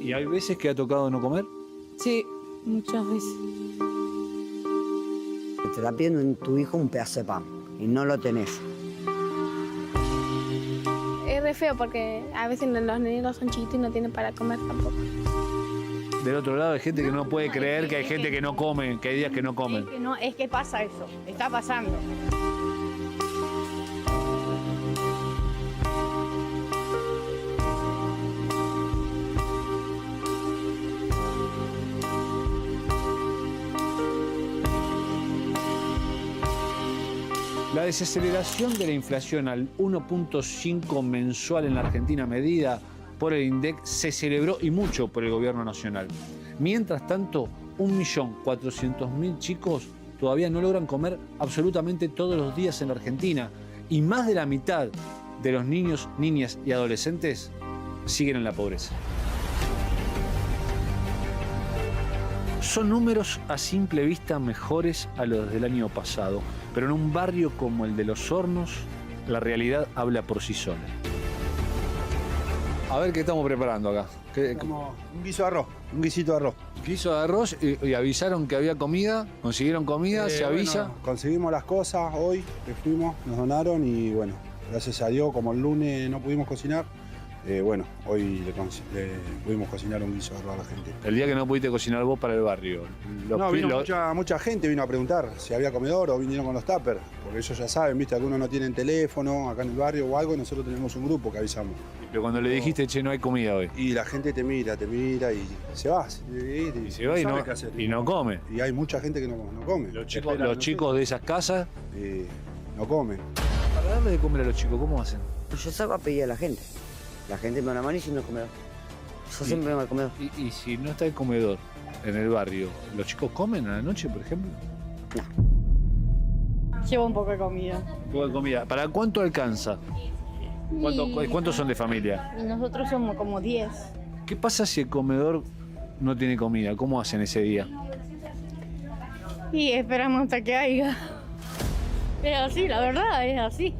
¿Y hay veces que ha tocado no comer? Sí, muchas veces. Te está pidiendo tu hijo un pedazo de pan y no lo tenés. Es re feo porque a veces los niños son chiquitos y no tienen para comer tampoco. Del otro lado hay gente que no puede creer que hay gente que no come, que hay días que no comen. Es que pasa eso, está pasando. La desaceleración de la inflación al 1.5 mensual en la Argentina, medida por el INDEC, se celebró y mucho por el gobierno nacional. Mientras tanto, 1.400.000 chicos todavía no logran comer absolutamente todos los días en la Argentina y más de la mitad de los niños, niñas y adolescentes siguen en la pobreza. Son números a simple vista mejores a los del año pasado, pero en un barrio como el de Los Hornos, la realidad habla por sí sola. A ver qué estamos preparando acá. Como un guiso de arroz, un guisito de arroz. Guiso de arroz y avisaron que había comida, consiguieron comida, se avisa. Bueno, conseguimos las cosas hoy, que fuimos, nos donaron y bueno, gracias a Dios, como el lunes no pudimos cocinar, hoy le pudimos cocinar un guiso de arroz a la gente. El día que no pudiste cocinar vos para el barrio. Vino mucha gente vino a preguntar si había comedor o vinieron con los tuppers, porque ellos ya saben, viste, algunos no tienen teléfono acá en el barrio o algo y nosotros tenemos un grupo que avisamos. Pero cuando le dijiste, che, no hay comida hoy. Y la gente te mira y se va. Y se va y no come. Y hay mucha gente que no come. Los chicos de esas casas no comen. Para darle de comer a los chicos, ¿cómo hacen? Yo salgo a pedir a la gente. La gente me da la mano y si no es comedor. Yo siempre vengo al comedor. Y si no está el comedor en el barrio, ¿los chicos comen a la noche, por ejemplo? Llevo un poco de comida. Un poco de comida. ¿Para cuánto alcanza? ¿Cuántos son de familia? Y nosotros somos como 10. ¿Qué pasa si el comedor no tiene comida? ¿Cómo hacen ese día? Y esperamos hasta que haya. Es así, la verdad, es así.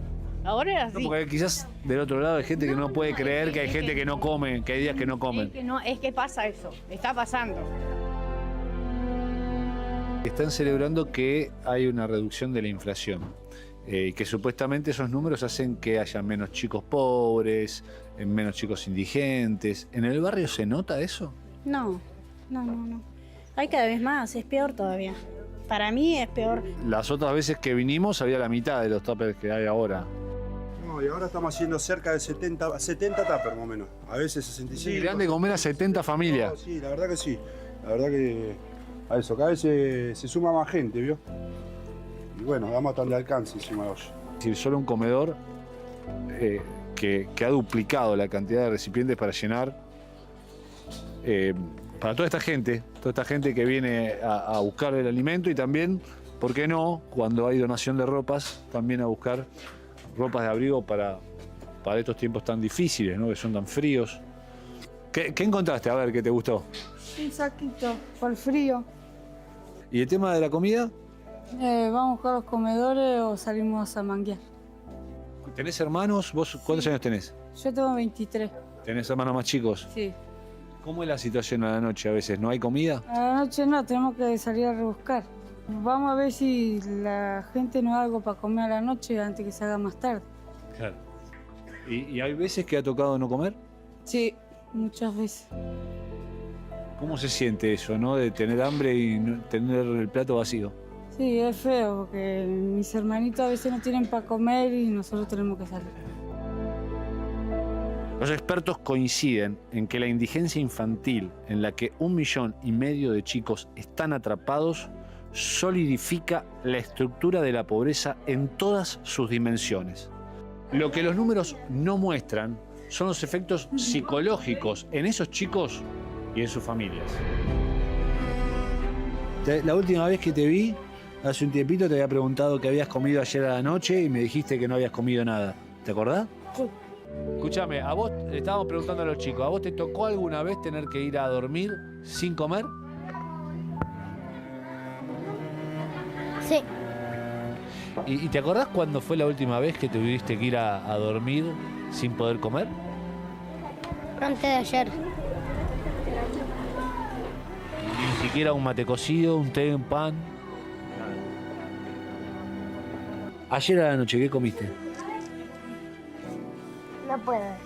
Ahora es así. No, porque quizás del otro lado hay gente que no puede creer que hay gente que no come, que hay días que no comen. Es que pasa eso, está pasando. Están celebrando que hay una reducción de la inflación y que supuestamente esos números hacen que haya menos chicos pobres, menos chicos indigentes. ¿En el barrio se nota eso? No. Hay cada vez más, es peor todavía. Para mí es peor. Las otras veces que vinimos había la mitad de los tuppers que hay ahora. No, y ahora estamos haciendo cerca de 70 tuppers más o menos. A veces 65. Sí, le dan de comer a 70 familias. No, sí, la verdad que sí. La verdad que a eso, cada vez se suma más gente, ¿vio? Y bueno, damos hasta donde alcance encima de ellos. Es decir, solo un comedor que ha duplicado la cantidad de recipientes para llenar para toda esta gente que viene a buscar el alimento y también, ¿por qué no?, cuando hay donación de ropas, también a buscar ropas de abrigo para estos tiempos tan difíciles, ¿no?, que son tan fríos. ¿Qué encontraste? A ver, ¿qué te gustó? Un saquito por el frío. ¿Y el tema de la comida? Vamos a buscar los comedores o salimos a manguear. ¿Tenés hermanos? ¿Vos cuántos años tenés? Yo tengo 23. ¿Tenés hermanos más chicos? Sí. ¿Cómo es la situación a la noche a veces? ¿No hay comida? A la noche no, tenemos que salir a rebuscar. Vamos a ver si la gente nos da algo para comer a la noche antes que se haga más tarde. Claro. ¿Y hay veces que ha tocado no comer? Sí, muchas veces. ¿Cómo se siente eso, no? De tener hambre y tener el plato vacío. Sí, es feo porque mis hermanitos a veces no tienen para comer y nosotros tenemos que salir. Los expertos coinciden en que la indigencia infantil, en la que 1,5 millones de chicos están atrapados, solidifica la estructura de la pobreza en todas sus dimensiones. Lo que los números no muestran son los efectos psicológicos en esos chicos y en sus familias. La última vez que te vi, hace un tiempito, te había preguntado qué habías comido ayer a la noche y me dijiste que no habías comido nada. ¿Te acordás? Sí. Escúchame, a vos, le estábamos preguntando a los chicos, ¿a vos te tocó alguna vez tener que ir a dormir sin comer? Sí. ¿Y te acordás cuándo fue la última vez que tuviste que ir a dormir sin poder comer? Antes de ayer. Ni siquiera un mate cocido, un té, un pan. Ayer a la noche, ¿qué comiste? No puedo decir.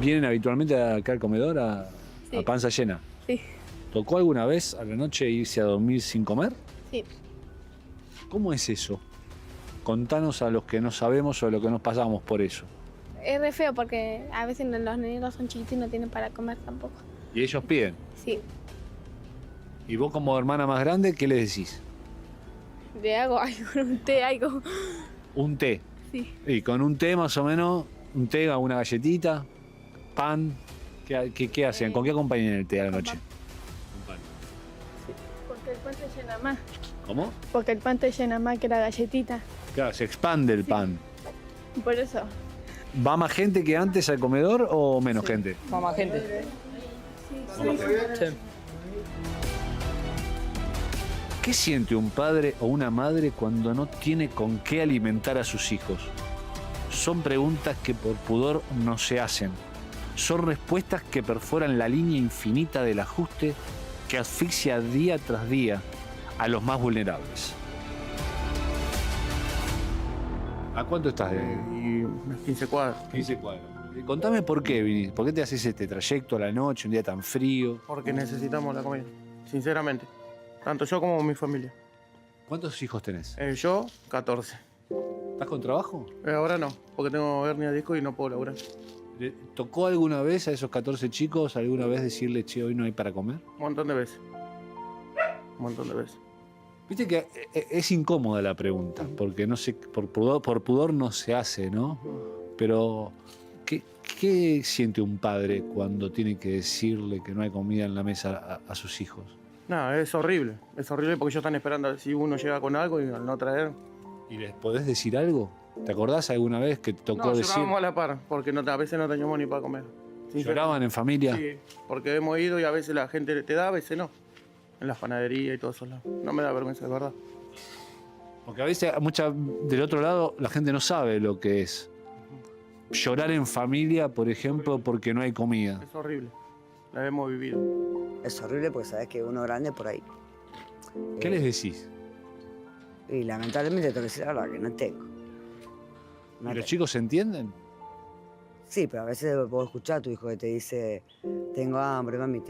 ¿Vienen habitualmente acá al comedor a Sí. panza llena? Sí. ¿Tocó alguna vez a la noche irse a dormir sin comer? Sí. ¿Cómo es eso? Contanos a los que no sabemos o a los que nos pasamos por eso. Es re feo porque a veces los nenes son chiquitos y no tienen para comer tampoco. Y ellos piden. Sí. Y vos como hermana más grande, ¿qué les decís? Le hago algo, un té, algo. Un té. Sí. Y con un té más o menos, un té, una galletita, pan. ¿Qué hacen? ¿Con qué acompañan el té a la noche? Con pan. Porque el pan te llena más. ¿Cómo? Porque el pan te llena más que la galletita. Claro, se expande el pan. Por eso. ¿Va más gente que antes al comedor o menos gente? Va más gente. Sí. ¿Qué siente un padre o una madre cuando no tiene con qué alimentar a sus hijos? Son preguntas que por pudor no se hacen. Son respuestas que perforan la línea infinita del ajuste que asfixia día tras día a los más vulnerables. ¿A cuánto estás de...? Y unas 15 cuadras. 15 cuadras. Contame por qué viniste. ¿Por qué te haces este trayecto a la noche, un día tan frío? Porque necesitamos la comida, sinceramente. Tanto yo como mi familia. ¿Cuántos hijos tenés? Yo, 14. ¿Estás con trabajo? Ahora no, porque tengo hernia de disco y no puedo laburar. ¿Le tocó alguna vez a esos 14 chicos, alguna vez decirle, che, hoy no hay para comer? Un montón de veces. Un montón de veces. Viste que es incómoda la pregunta, porque no sé, por pudor no se hace, ¿no? Pero, ¿qué siente un padre cuando tiene que decirle que no hay comida en la mesa a sus hijos? Nada, es horrible porque ellos están esperando a ver si uno llega con algo y al no traer. ¿Y les podés decir algo? ¿Te acordás alguna vez que te tocó No, decir? llorábamos a la par, porque a veces no teníamos ni para comer. ¿Lloraban en familia? Sí, porque hemos ido y a veces la gente te da, a veces no. En las panaderías y todo eso. No me da vergüenza, de verdad. Porque a veces, del otro lado, la gente no sabe lo que es. Llorar en familia, por ejemplo, porque no hay comida. Es horrible. La hemos vivido. Es horrible porque sabes que uno grande por ahí. ¿Qué les decís? Y lamentablemente tengo que decir la verdad que no tengo. ¿Y los chicos se entienden? Sí, pero a veces puedo escuchar a tu hijo que te dice, tengo hambre, mami,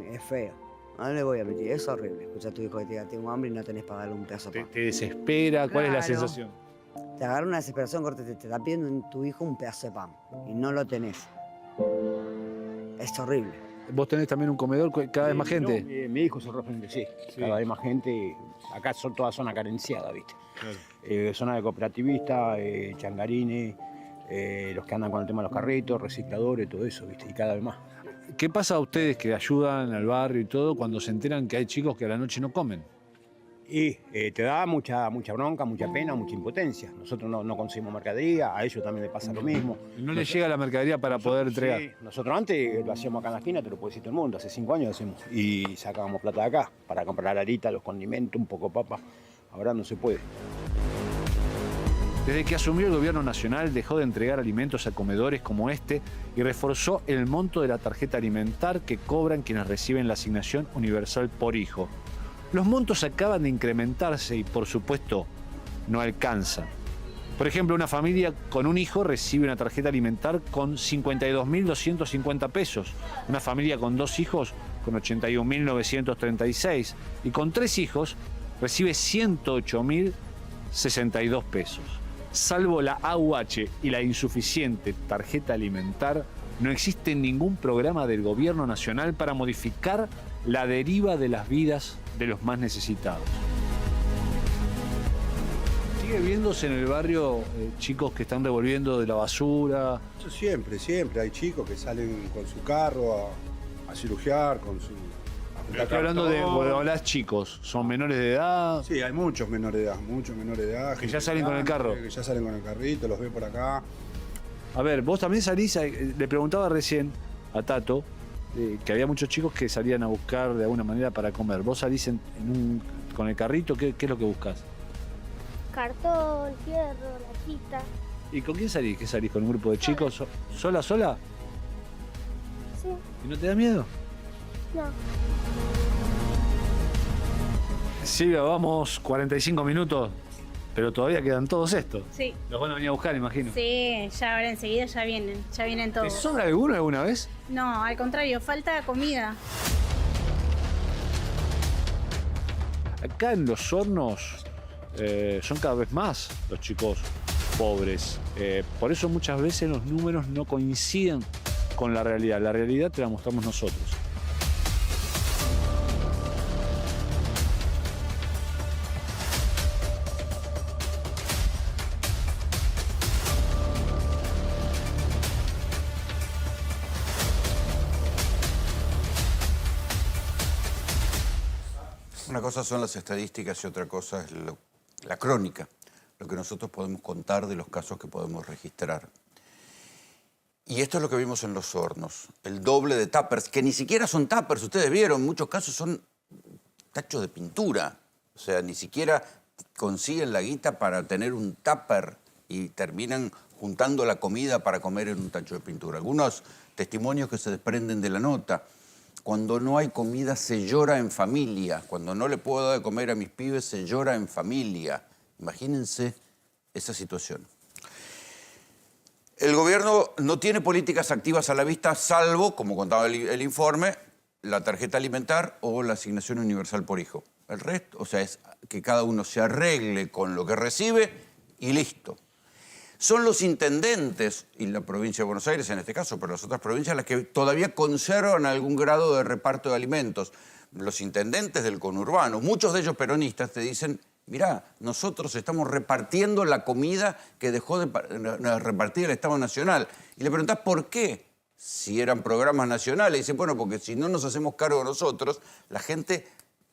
es feo. No le voy a mentir, es horrible escuchar a tu hijo que te diga, tengo hambre y no tenés para darle un pedazo de pan. ¿Te desespera? ¿Cuál es la Claro. sensación? Te agarra una desesperación, corte, te está pidiendo tu hijo un pedazo de pan y no lo tenés. Es horrible. ¿Vos tenés también un comedor cada vez más gente? No, mi hijo se referente, sí. Cada vez más gente. Acá son toda zona carenciada, ¿viste? Claro. Zona de cooperativistas, changarines, los que andan con el tema de los carritos, recicladores, todo eso, ¿viste? Y cada vez más. ¿Qué pasa a ustedes que ayudan al barrio y todo cuando se enteran que hay chicos que a la noche no comen? Y te da mucha bronca, mucha pena, mucha impotencia. Nosotros no conseguimos mercadería, a ellos también les pasa lo mismo. No les llega la mercadería para poder entregar. Sí, nosotros antes lo hacíamos acá en la esquina, te lo puede decir todo el mundo, hace 5 años lo hacemos. Y sacábamos plata de acá para comprar la harina, los condimentos, un poco de papa. Ahora no se puede. Desde que asumió el gobierno nacional dejó de entregar alimentos a comedores como este y reforzó el monto de la tarjeta alimentar que cobran quienes reciben la asignación universal por hijo. Los montos acaban de incrementarse y, por supuesto, no alcanzan. Por ejemplo, una familia con un hijo recibe una tarjeta alimentar con 52.250 pesos. Una familia con 2 hijos con 81.936. Y con 3 hijos recibe 108.062 pesos. Salvo la AUH y la insuficiente tarjeta alimentar, no existe ningún programa del gobierno nacional para modificar la deriva de las vidas de los más necesitados. ¿Sigue viéndose en el barrio chicos que están revolviendo de la basura? Eso siempre. Hay chicos que salen con su carro a cirugiar, con su... Estoy hablando de, cuando hablas chicos, ¿son menores de edad? Sí, hay muchos menores de edad. Que ya salen con el carro. Que ya salen con el carrito, los ve por acá. A ver, vos también salís, le preguntaba recién a Tato que había muchos chicos que salían a buscar de alguna manera para comer. Vos salís con el carrito, ¿qué es lo que buscas? Cartón, fierro, latita. ¿Y con quién salís? ¿Qué salís? ¿Con un grupo de chicos? ¿Sola? Sí. ¿Y no te da miedo? No. Silvia, vamos 45 minutos, pero todavía quedan todos estos. Sí. Los van a venir a buscar, imagino. Sí, ya ahora enseguida ya vienen ¿Te todos. sobra alguno alguna vez? No, al contrario, falta comida. Acá en Los Hornos son cada vez más los chicos pobres. Por eso muchas veces los números no coinciden con la realidad. La realidad te la mostramos nosotros. Una cosa son las estadísticas y otra cosa es la crónica, lo que nosotros podemos contar de los casos que podemos registrar. Y esto es lo que vimos en Los Hornos, el doble de tuppers, que ni siquiera son tuppers, ustedes vieron, en muchos casos son tachos de pintura. O sea, ni siquiera consiguen la guita para tener un tupper y terminan juntando la comida para comer en un tacho de pintura. Algunos testimonios que se desprenden de la nota. Cuando no hay comida se llora en familia. Cuando no le puedo dar de comer a mis pibes se llora en familia. Imagínense esa situación. El gobierno no tiene políticas activas a la vista, salvo, como contaba el informe, la tarjeta alimentar o la asignación universal por hijo. El resto, o sea, es que cada uno se arregle con lo que recibe y listo. Son los intendentes, y la provincia de Buenos Aires en este caso, pero las otras provincias, las que todavía conservan algún grado de reparto de alimentos. Los intendentes del conurbano, muchos de ellos peronistas, te dicen, mirá, nosotros estamos repartiendo la comida que dejó de repartir el Estado Nacional. Y le preguntás por qué, si eran programas nacionales. Y dicen, bueno, porque si no nos hacemos cargo nosotros, la gente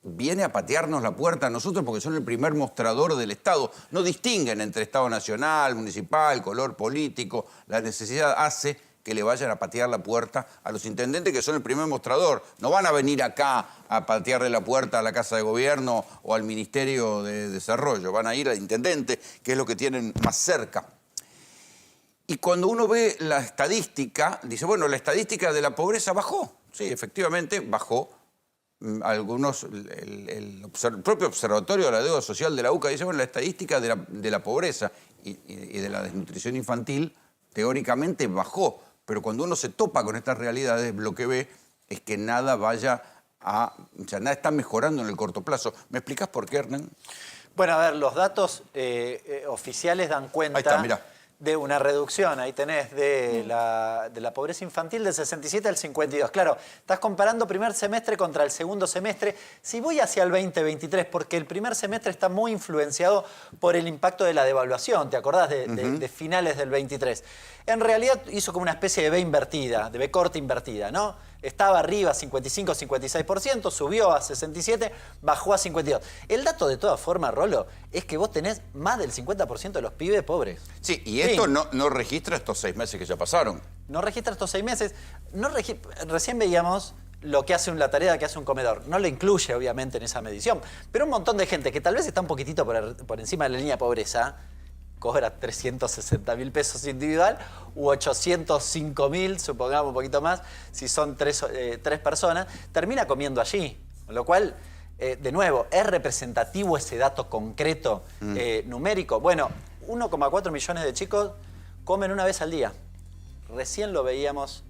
viene a patearnos la puerta a nosotros porque son el primer mostrador del Estado. No distinguen entre Estado nacional, municipal, color político. La necesidad hace que le vayan a patear la puerta a los intendentes que son el primer mostrador. No van a venir acá a patearle la puerta a la Casa de Gobierno o al Ministerio de Desarrollo. Van a ir al intendente, que es lo que tienen más cerca. Y cuando uno ve la estadística, dice, bueno, la estadística de la pobreza bajó. Sí, efectivamente, bajó. Algunos, el propio Observatorio de la Deuda Social de la UCA dice, bueno, la estadística de la pobreza y de la desnutrición infantil teóricamente bajó, pero cuando uno se topa con estas realidades, lo que ve es que nada o sea, nada está mejorando en el corto plazo. ¿Me explicás por qué, Hernán? Bueno, a ver, los datos oficiales dan cuenta... Ahí está, mirá. De una reducción, ahí tenés, de la pobreza infantil del 67 al 52. Claro, estás comparando primer semestre contra el segundo semestre. Si voy hacia el 2023, porque el primer semestre está muy influenciado por el impacto de la devaluación, ¿te acordás de finales del 23? En realidad hizo como una especie de B invertida, de B corta invertida, ¿no? Estaba arriba 55-56%, subió a 67%, bajó a 52%. El dato de todas formas, Rolo, es que vos tenés más del 50% de los pibes pobres. Sí, y esto no registra estos 6 meses que ya pasaron. No registra estos 6 meses. Recién veíamos lo que hace la tarea que hace un comedor. No lo incluye, obviamente, en esa medición. Pero un montón de gente que tal vez está un poquitito por encima de la línea de pobreza, cobra 360.000 pesos individual u 805.000, supongamos un poquito más, si son tres personas, termina comiendo allí. Con lo cual, de nuevo, ¿es representativo ese dato concreto numérico? Bueno, 1,4 millones de chicos comen una vez al día. Recién lo veíamos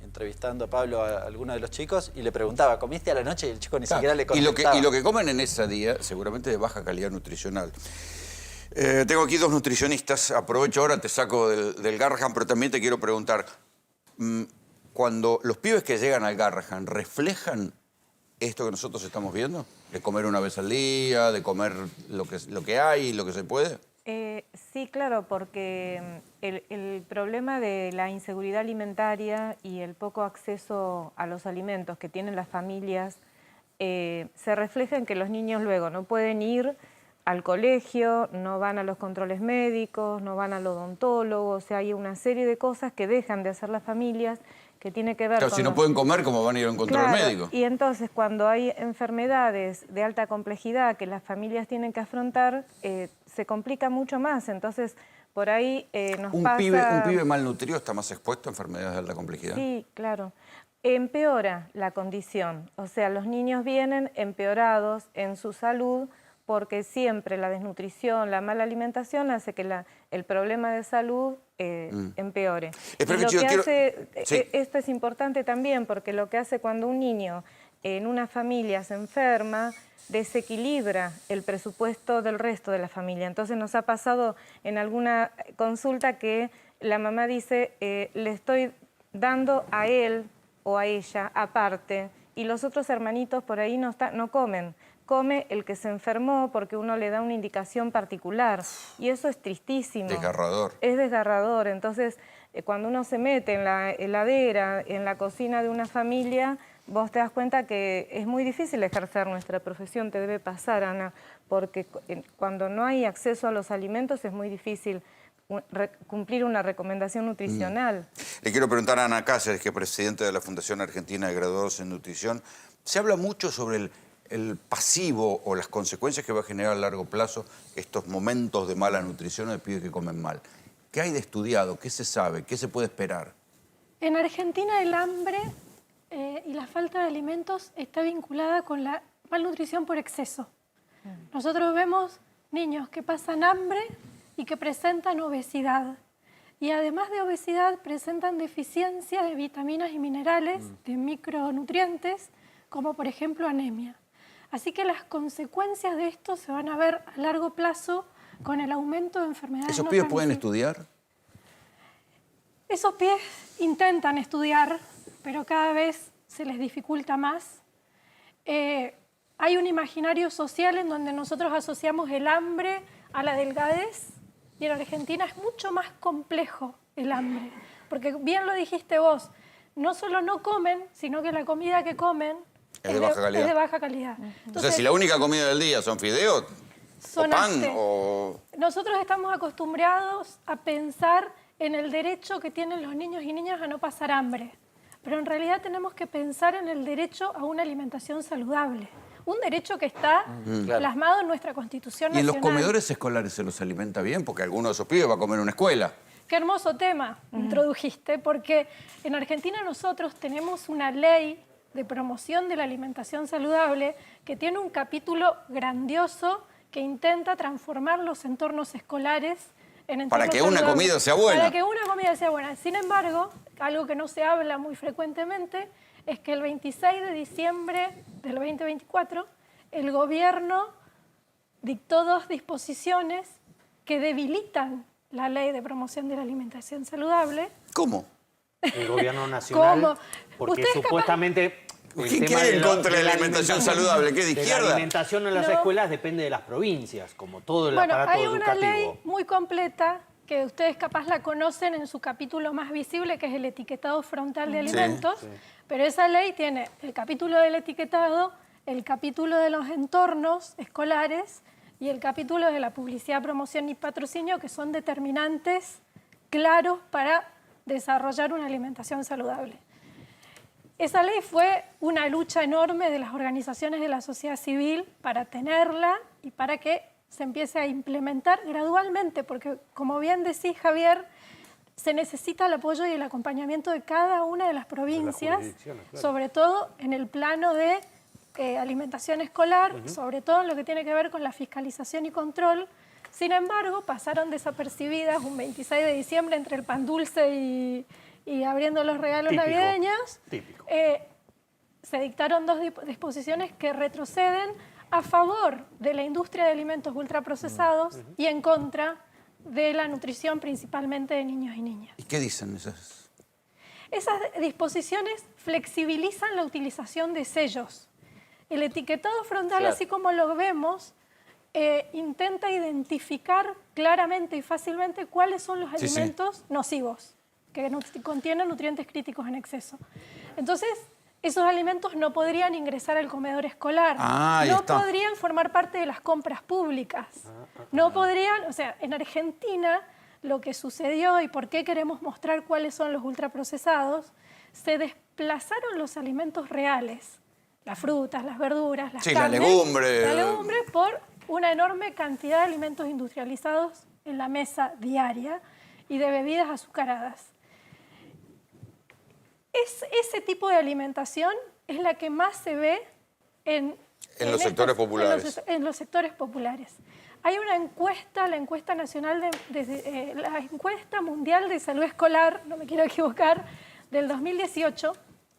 entrevistando a Pablo a alguno de los chicos y le preguntaba, ¿comiste a la noche? Y el chico ni siquiera le contestaba. Y lo que comen en ese día, seguramente de baja calidad nutricional. Tengo aquí 2 nutricionistas. Aprovecho ahora, te saco del Garrahan, pero también te quiero preguntar, cuando los pibes que llegan al Garrahan reflejan esto que nosotros estamos viendo, de comer una vez al día, de comer lo que hay y lo que se puede. Sí, claro, porque el problema de la inseguridad alimentaria y el poco acceso a los alimentos que tienen las familias se refleja en que los niños luego no pueden ir al colegio, no van a los controles médicos, no van al odontólogo, o sea, hay una serie de cosas que dejan de hacer las familias que tiene que ver con... Claro, si no pueden comer, ¿cómo van a ir a un control médico? Y entonces, cuando hay enfermedades de alta complejidad que las familias tienen que afrontar, se complica mucho más. Entonces, por ahí nos pasa... ¿Un pibe malnutrido está más expuesto a enfermedades de alta complejidad? Sí, claro. empeora la condición. O sea, los niños vienen empeorados en su salud porque siempre la desnutrición, la mala alimentación hace que el problema de salud empeore. Esto es importante también porque lo que hace cuando un niño en una familia se enferma, desequilibra el presupuesto del resto de la familia. Entonces nos ha pasado en alguna consulta que la mamá dice, le estoy dando a él o a ella aparte y los otros hermanitos por ahí no comen. Come el que se enfermó porque uno le da una indicación particular y eso es tristísimo. Desgarrador. Es desgarrador. Entonces, cuando uno se mete en la heladera, en la cocina de una familia, vos te das cuenta que es muy difícil ejercer nuestra profesión. Te debe pasar, Ana, porque cuando no hay acceso a los alimentos es muy difícil cumplir una recomendación nutricional. Le quiero preguntar a Ana Cáceres, que es presidenta de la Fundación Argentina de Graduados en Nutrición. Se habla mucho sobre el pasivo o las consecuencias que va a generar a largo plazo estos momentos de mala nutrición o de pibes que comen mal. ¿Qué hay de estudiado? ¿Qué se sabe? ¿Qué se puede esperar? En Argentina el hambre y la falta de alimentos está vinculada con la malnutrición por exceso. Nosotros vemos niños que pasan hambre y que presentan obesidad. Y además de obesidad presentan deficiencia de vitaminas y minerales, de micronutrientes, como por ejemplo anemia. Así que las consecuencias de esto se van a ver a largo plazo con el aumento de enfermedades. ¿Esos pibes pueden estudiar? Esos pibes intentan estudiar, pero cada vez se les dificulta más. Hay un imaginario social en donde nosotros asociamos el hambre a la delgadez y en Argentina es mucho más complejo el hambre. Porque bien lo dijiste vos, no solo no comen, sino que la comida que comen es de baja calidad. Entonces, o sea, si la única comida del día son fideos, o pan, Nosotros estamos acostumbrados a pensar en el derecho que tienen los niños y niñas a no pasar hambre. Pero en realidad tenemos que pensar en el derecho a una alimentación saludable. Un derecho que está plasmado en nuestra Constitución Nacional. ¿Y en los comedores escolares se los alimenta bien? Porque alguno de esos pibes va a comer en una escuela. Qué hermoso tema introdujiste, porque en Argentina nosotros tenemos una ley de promoción de la alimentación saludable que tiene un capítulo grandioso que intenta transformar los entornos escolares en entornos para que saludables. una comida sea buena. Para que una comida sea buena. Sin embargo, algo que no se habla muy frecuentemente es que el 26 de diciembre del 2024 el gobierno dictó 2 disposiciones que debilitan la ley de promoción de la alimentación saludable. ¿Cómo? El gobierno nacional, ¿Cómo? porque supuestamente... ¿Quién quiere en contra de la alimentación saludable? ¿Qué, de izquierda? La alimentación en las escuelas depende de las provincias, como todo el aparato educativo. Bueno, hay una ley muy completa que ustedes capaz la conocen en su capítulo más visible, que es el etiquetado frontal de alimentos, pero esa ley tiene el capítulo del etiquetado, el capítulo de los entornos escolares y el capítulo de la publicidad, promoción y patrocinio, que son determinantes claros para desarrollar una alimentación saludable. Esa ley fue una lucha enorme de las organizaciones de la sociedad civil para tenerla y para que se empiece a implementar gradualmente, porque como bien decís, Javier, se necesita el apoyo y el acompañamiento de cada una de las provincias, sobre todo en el plano de alimentación escolar, sobre todo en lo que tiene que ver con la fiscalización y control. Sin embargo, pasaron desapercibidas un 26 de diciembre entre el pan dulce y abriendo los regalos navideños. Se dictaron 2 disposiciones que retroceden a favor de la industria de alimentos ultraprocesados y en contra de la nutrición principalmente de niños y niñas. ¿Y qué dicen esas? Esas disposiciones flexibilizan la utilización de sellos. El etiquetado frontal, así como lo vemos, intenta identificar claramente y fácilmente cuáles son los alimentos nocivos, que contienen nutrientes críticos en exceso. Entonces, esos alimentos no podrían ingresar al comedor escolar, no podrían formar parte de las compras públicas, no podrían, o sea, en Argentina lo que sucedió y por qué queremos mostrar cuáles son los ultraprocesados, se desplazaron los alimentos reales, las frutas, las verduras, las carnes, la legumbre por una enorme cantidad de alimentos industrializados en la mesa diaria y de bebidas azucaradas. ese tipo de alimentación es la que más se ve en los sectores populares. En los sectores populares. Hay una encuesta, la encuesta nacional la encuesta mundial de salud escolar, no me quiero equivocar, del 2018,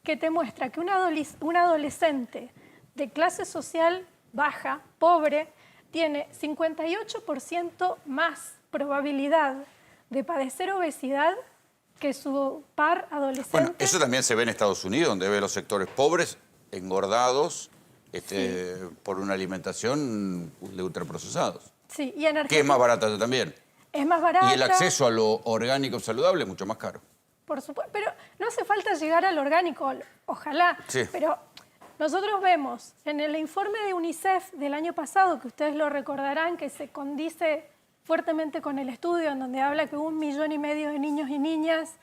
que te muestra que un adolescente de clase social baja, pobre, tiene 58% más probabilidad de padecer obesidad que su par adolescente. Bueno, eso también se ve en Estados Unidos, donde ve los sectores pobres engordados por una alimentación de ultraprocesados. Sí, y en Argentina... Que es más barata también. Es más barata. Y el acceso a lo orgánico saludable es mucho más caro. Por supuesto, pero no hace falta llegar al orgánico, ojalá. Sí. Pero nosotros vemos en el informe de UNICEF del año pasado, que ustedes lo recordarán, que se condice fuertemente con el estudio, en donde habla que 1,5 millones de niños y niñas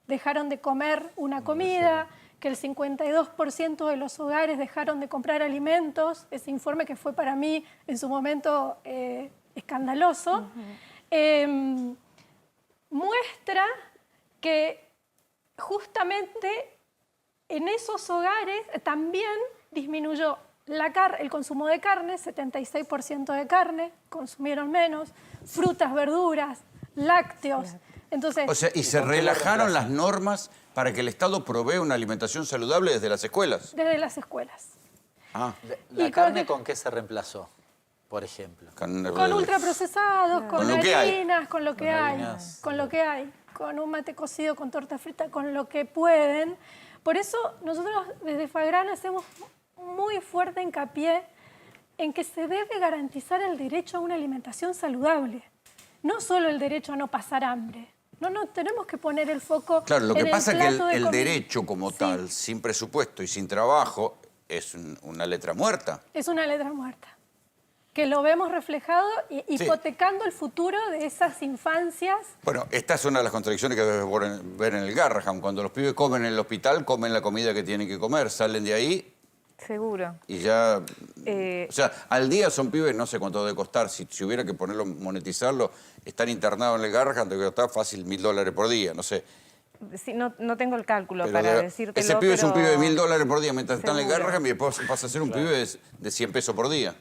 dejaron de comer una comida, que el 52% de los hogares dejaron de comprar alimentos, ese informe que fue para mí en su momento escandaloso, muestra que justamente en esos hogares también disminuyó el consumo de carne, 76% de carne, consumieron menos, frutas, verduras, lácteos. Entonces, O sea, y se relajaron las normas para que el Estado provea una alimentación saludable desde las escuelas. Desde las escuelas. Ah. ¿La carne con qué se reemplazó, por ejemplo? Con ultraprocesados, con lo que hay. harinas, con lo que hay, con lo que hay, con un mate cocido, con torta frita, con lo que pueden. Por eso nosotros desde FAGRAN hacemos muy fuerte hincapié en que se debe garantizar el derecho a una alimentación saludable, no solo el derecho a no pasar hambre. No tenemos que poner el foco Claro, lo que en pasa es el que plato de el comida. derecho como tal, sin presupuesto y sin trabajo, es una letra muerta. Es una letra muerta, que lo vemos reflejado hipotecando el futuro de esas infancias. Bueno, esta es una de las contradicciones que debes ver en el Garrahan. Cuando los pibes comen en el hospital, comen la comida que tienen que comer, salen de ahí Seguro. y ya... O sea, al día son pibes, no sé cuánto debe costar, si hubiera que ponerlo, monetizarlo, están internados en el Garrahan, debe costar fácil $1000 por día, no sé. Sí, no tengo el cálculo Pero para decírtelo. ese pibe es un pero pibe de $1000 por día mientras está en el Seguro. Garrahan y después pasa a ser un pibe de 100 pesos por día.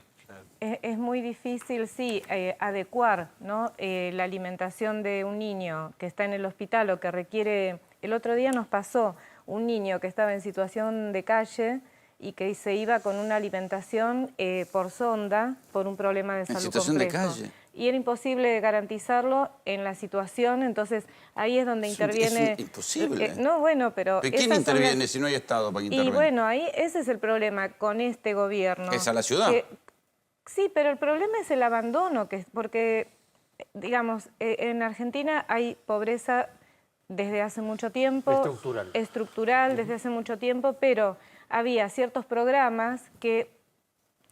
Es muy difícil, sí, adecuar, ¿no? La alimentación de un niño que está en el hospital o que requiere... El otro día nos pasó un niño que estaba en situación de calle y que se iba con una alimentación por sonda por un problema de salud situación de complejo. calle. Y era imposible garantizarlo en la situación, entonces ahí es donde interviene... Es imposible. No, bueno, pero... ¿Pero quién esas son interviene las- si no hay Estado para intervenir? Y bueno, ahí ese es el problema con este gobierno. ¿Es a la ciudad? Sí, pero el problema es el abandono, porque, digamos, en Argentina hay pobreza desde hace mucho tiempo. Estructural, desde hace mucho tiempo, pero había ciertos programas que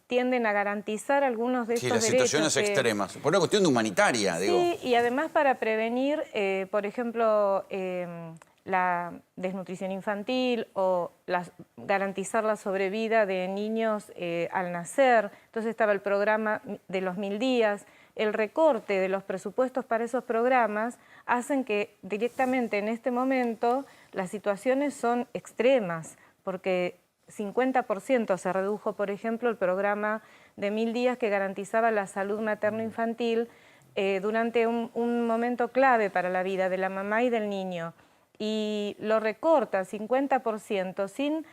tienden a garantizar algunos de Sí, estos las derechos. situaciones extremas. Por una cuestión de humanitaria, digo. Sí, y además para prevenir, por ejemplo, la desnutrición infantil o garantizar la sobrevida de niños al nacer. Entonces estaba el programa de los 1000 días. El recorte de los presupuestos para esos programas hacen que directamente en este momento las situaciones son extremas, porque 50% se redujo, por ejemplo, el programa de 1000 días que garantizaba la salud materno-infantil durante un momento clave para la vida de la mamá y del niño. Y lo recorta 50% sin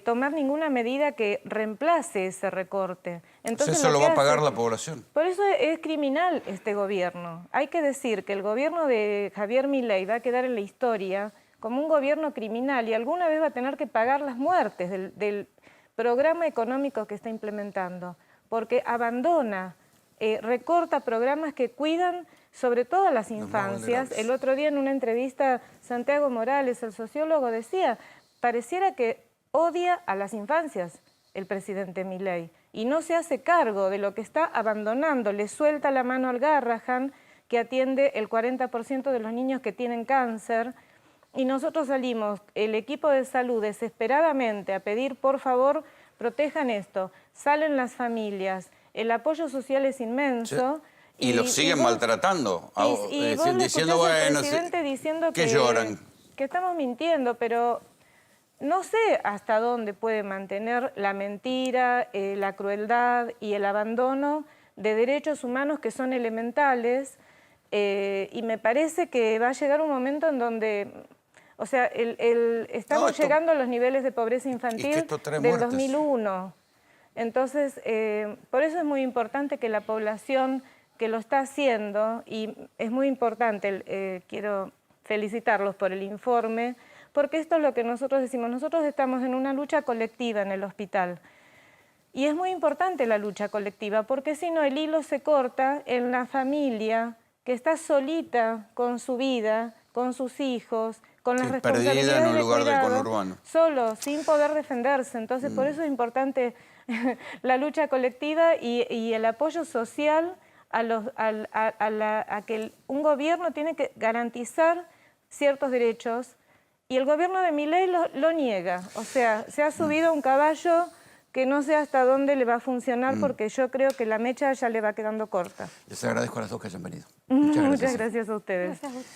tomar ninguna medida que reemplace ese recorte. Entonces, eso lo va a pagar la población. Por eso es criminal este gobierno. Hay que decir que el gobierno de Javier Milei va a quedar en la historia como un gobierno criminal y alguna vez va a tener que pagar las muertes del programa económico que está implementando, porque abandona, recorta programas que cuidan sobre todo a las infancias. El otro día en una entrevista, Santiago Morales, el sociólogo, decía, pareciera que odia a las infancias el presidente Milei y no se hace cargo de lo que está abandonando, le suelta la mano al Garrahan, que atiende el 40% de los niños que tienen cáncer, y nosotros salimos, el equipo de salud, desesperadamente a pedir, por favor, protejan esto. Salen las familias, el apoyo social es inmenso. Y los siguen maltratando, Y vos le diciendo, escuchás al bueno, presidente diciendo que lloran. que estamos mintiendo, pero no sé hasta dónde puede mantener la mentira, la crueldad y el abandono de derechos humanos que son elementales, y me parece que va a llegar un momento en donde, o sea, estamos llegando a los niveles de pobreza infantil del 2001. Entonces, por eso es muy importante que la población que lo está haciendo, y es muy importante, quiero felicitarlos por el informe, porque esto es lo que nosotros decimos. Nosotros estamos en una lucha colectiva en el hospital. Y es muy importante la lucha colectiva, porque si no el hilo se corta en la familia que está solita con su vida, con sus hijos, con las responsabilidades perdida en un lugar de del cuidado, conurbano. solo, sin poder defenderse. Entonces, por eso es importante la lucha colectiva y el apoyo social a que un gobierno tiene que garantizar ciertos derechos, y el gobierno de Milei lo niega. O sea, se ha subido a un caballo que no sé hasta dónde le va a funcionar, porque yo creo que la mecha ya le va quedando corta. Les agradezco a las dos que hayan venido. Muchas gracias a ustedes. Gracias.